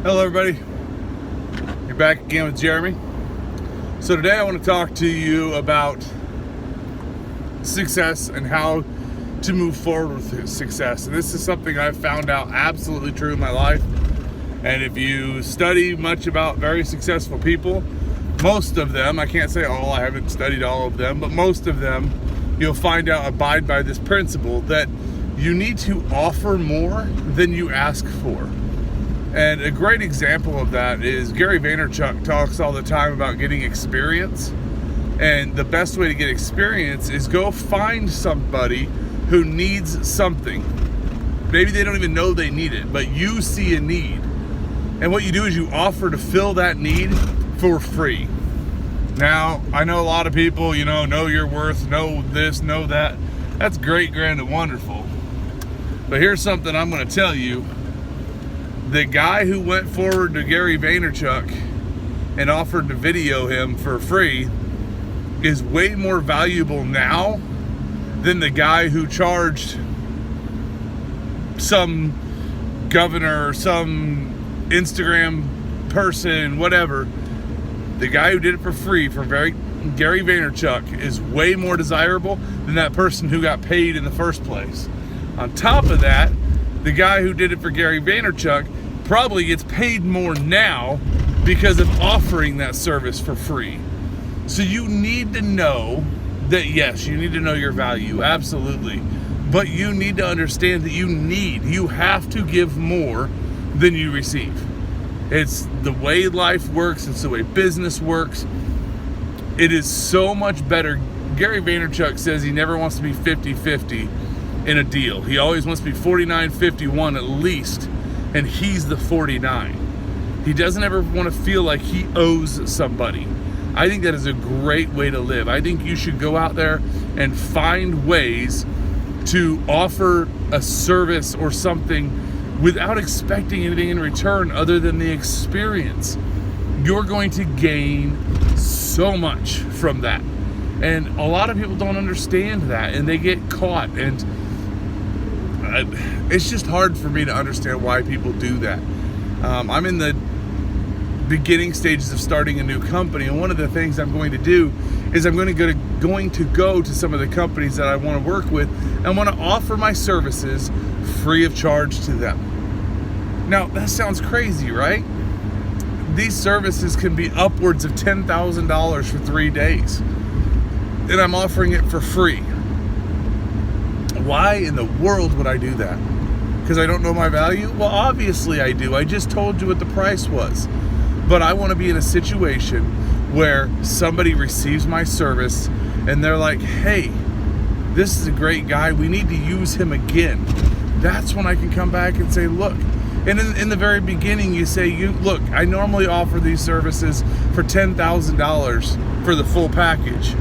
Hello everybody, you're back again with Jeremy. So today I want to talk to you about success and how to move forward with success. And this is something I've found out absolutely true in my life. And if you study much about very successful people, most of them, I can't say all, I haven't studied all of them, but most of them, you'll find out abide by this principle that you need to offer more than you ask for. And a great example of that is Gary Vaynerchuk talks all the time about getting experience. And the best way to get experience is go find somebody who needs something. Maybe they don't even know they need it, but you see a need. And what you do is you offer to fill that need for free. Now, I know a lot of people, know your worth, know this, know that. That's great, grand, and wonderful. But here's something I'm going to tell you. The guy who went forward to Gary Vaynerchuk and offered to video him for free is way more valuable now than the guy who charged some governor or some Instagram person, whatever. The guy who did it for free for Gary Vaynerchuk is way more desirable than that person who got paid in the first place. On top of that, the guy who did it for Gary Vaynerchuk probably gets paid more now because of offering that service for free. So you need to know that, yes, you need to know your value, absolutely. But you need to understand that you have to give more than you receive. It's the way life works, it's the way business works. It is so much better. Gary Vaynerchuk says he never wants to be 50-50 in a deal. He always wants to be 49-51 at least, and he's the 49. He doesn't ever want to feel like he owes somebody. I think that is a great way to live. I think you should go out there and find ways to offer a service or something without expecting anything in return other than the experience. You're going to gain so much from that. And a lot of people don't understand that, and they get caught, and it's just hard for me to understand why people do that. I'm in the beginning stages of starting a new company, and one of the things I'm going to do is I'm going to go to some of the companies that I want to work with and want to offer my services free of charge to them. Now, that sounds crazy, right? These services can be upwards of $10,000 for 3 days, and I'm offering it for free. Why in the world would I do that? Because I don't know my value? Well, obviously I do. I just told you what the price was. But I want to be in a situation where somebody receives my service and they're like, hey, this is a great guy. We need to use him again. That's when I can come back and say, look. And in the very beginning, you say, look, I normally offer these services for $10,000 for the full package.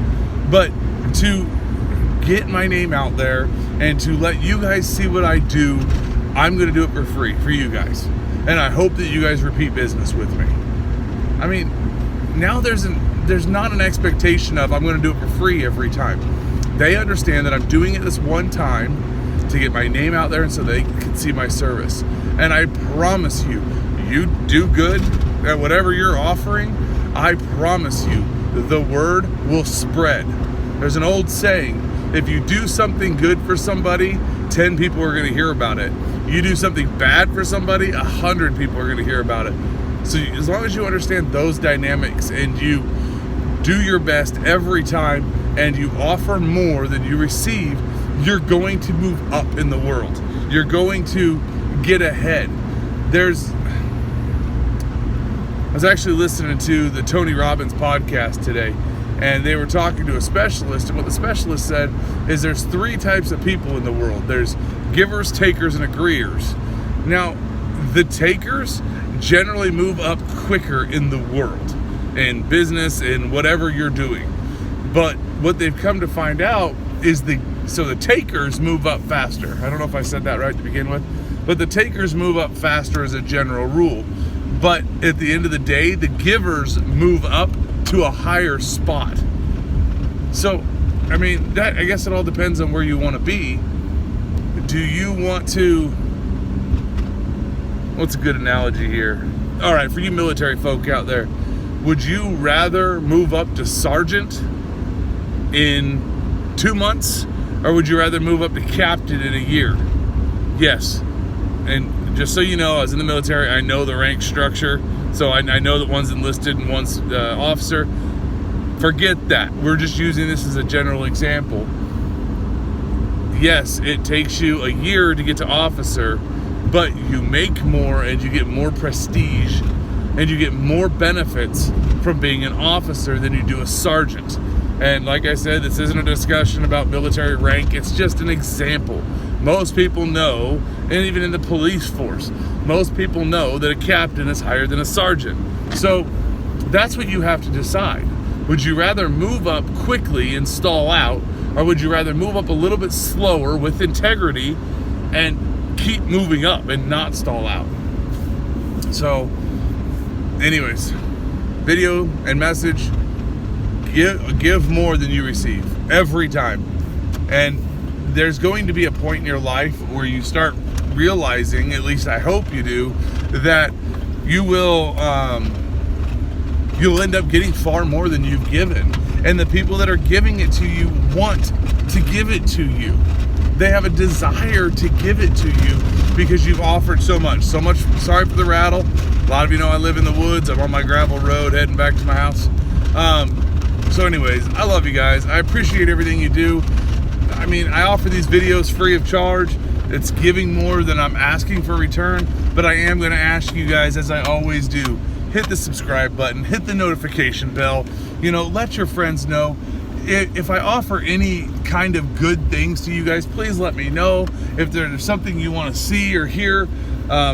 But to get my name out there and to let you guys see what I do, I'm going to do it for free for you guys. And I hope that you guys repeat business with me. I mean, now there's not an expectation of I'm going to do it for free every time. They understand that I'm doing it this one time to get my name out there and so they can see my service. And I promise you, you do good at whatever you're offering, I promise you, the word will spread. There's an old saying, if you do something good for somebody, 10 people are going to hear about it. You do something bad for somebody, 100 people are going to hear about it. So as long as you understand those dynamics and you do your best every time and you offer more than you receive, you're going to move up in the world. You're going to get ahead. I was actually listening to the Tony Robbins podcast today, and they were talking to a specialist, and what the specialist said is there's 3 types of people in the world. There's givers, takers, and agreeers. Now, the takers generally move up quicker in the world, in business, in whatever you're doing. But what they've come to find out is the takers move up faster. I don't know if I said that right to begin with, but the takers move up faster as a general rule. But at the end of the day, the givers move up to a higher spot. So, I mean, I guess it all depends on where you want to be. Do you want to, what's a good analogy here? all right, for you military folk out there, would you rather move up to sergeant in 2 months, or would you rather move up to captain in a year? Yes. And just so you know, I was in the military. I know the rank structure. So I know that one's enlisted and one's officer. Forget that. We're just using this as a general example. Yes, it takes you a year to get to officer, but you make more and you get more prestige and you get more benefits from being an officer than you do a sergeant. And like I said, this isn't a discussion about military rank. It's just an example. Most people know, and even in the police force, most people know that a captain is higher than a sergeant. So that's what you have to decide. Would you rather move up quickly and stall out, or would you rather move up a little bit slower with integrity and keep moving up and not stall out? So anyways, video and message, give more than you receive every time. And there's going to be a point in your life where you start realizing, at least I hope you do, that you will you'll end up getting far more than you've given. And the people that are giving it to you want to give it to you. They have a desire to give it to you because you've offered so much. So much, sorry for the rattle. A lot of you know I live in the woods. I'm on my gravel road heading back to my house. So anyways, I love you guys. I appreciate everything you do. I mean, I offer these videos free of charge. It's giving more than I'm asking for return, but I am going to ask you guys, as I always do, hit the subscribe button, hit the notification bell, let your friends know. If I offer any kind of good things to you guys, please let me know. If there's something you want to see or hear,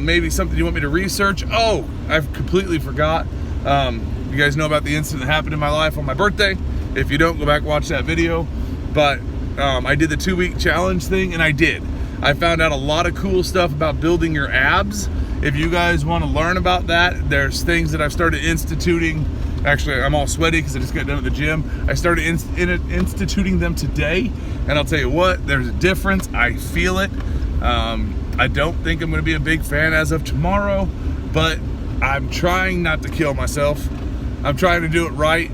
maybe something you want me to research. Oh, I've completely forgot. You guys know about the incident that happened in my life on my birthday. If you don't, go back and watch that video. But I did the 2-week challenge thing, and I did. I found out a lot of cool stuff about building your abs. If you guys want to learn about that, there's things that I've started instituting. Actually, I'm all sweaty because I just got done at the gym. I started instituting them today, and I'll tell you what, there's a difference. I feel it. I don't think I'm going to be a big fan as of tomorrow, but I'm trying not to kill myself. I'm trying to do it right.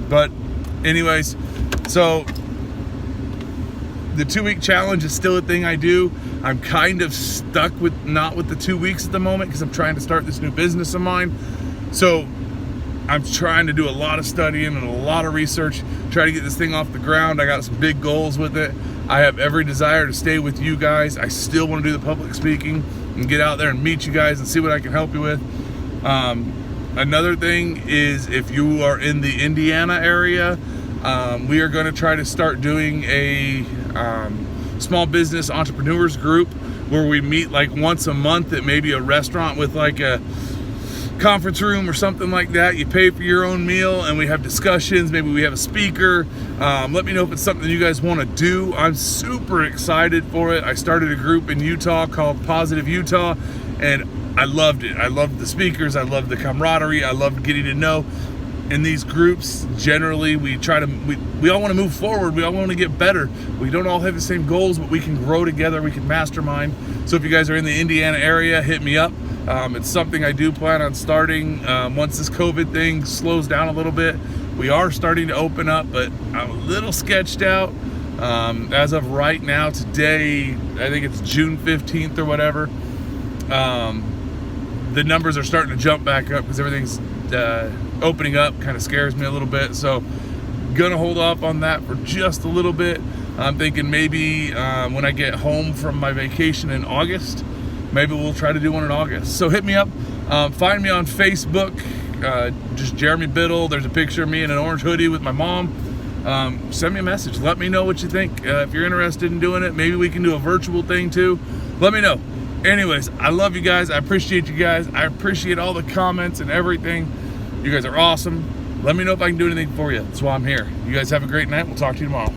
But anyways, so the 2-week challenge is still a thing I do. I'm kind of stuck not with the 2 weeks at the moment because I'm trying to start this new business of mine. So I'm trying to do a lot of studying and a lot of research, try to get this thing off the ground. I got some big goals with it. I have every desire to stay with you guys. I still want to do the public speaking and get out there and meet you guys and see what I can help you with. Another thing is, if you are in the Indiana area, we are going to try to start doing a small business entrepreneurs group where we meet like once a month at maybe a restaurant with like a conference room or something like that. You pay for your own meal and we have discussions. Maybe we have a speaker. Let me know if it's something you guys want to do. I'm super excited for it. I started a group in Utah called Positive Utah, and I loved it. I loved the speakers. I loved the camaraderie. I loved getting to know. In these groups, generally, we all want to move forward. We all want to get better. We don't all have the same goals, but we can grow together. We can mastermind. So if you guys are in the Indiana area, hit me up. It's something I do plan on starting once this COVID thing slows down a little bit. We are starting to open up, but I'm a little sketched out. As of right now, today, I think it's June 15th or whatever, the numbers are starting to jump back up because everything's opening up. Kind of scares me a little bit, so gonna hold off on that for just a little bit. I'm thinking maybe when I get home from my vacation in August, maybe we'll try to do one in August. So hit me up. Find me on Facebook, just Jeremy Biddle. There's a picture of me in an orange hoodie with my mom. Send me a message. Let me know what you think. If you're interested in doing it, maybe we can do a virtual thing too. Let me know. Anyways, I love you guys. I appreciate you guys. I appreciate all the comments and everything. You guys are awesome. Let me know if I can do anything for you. That's why I'm here. You guys have a great night. We'll talk to you tomorrow.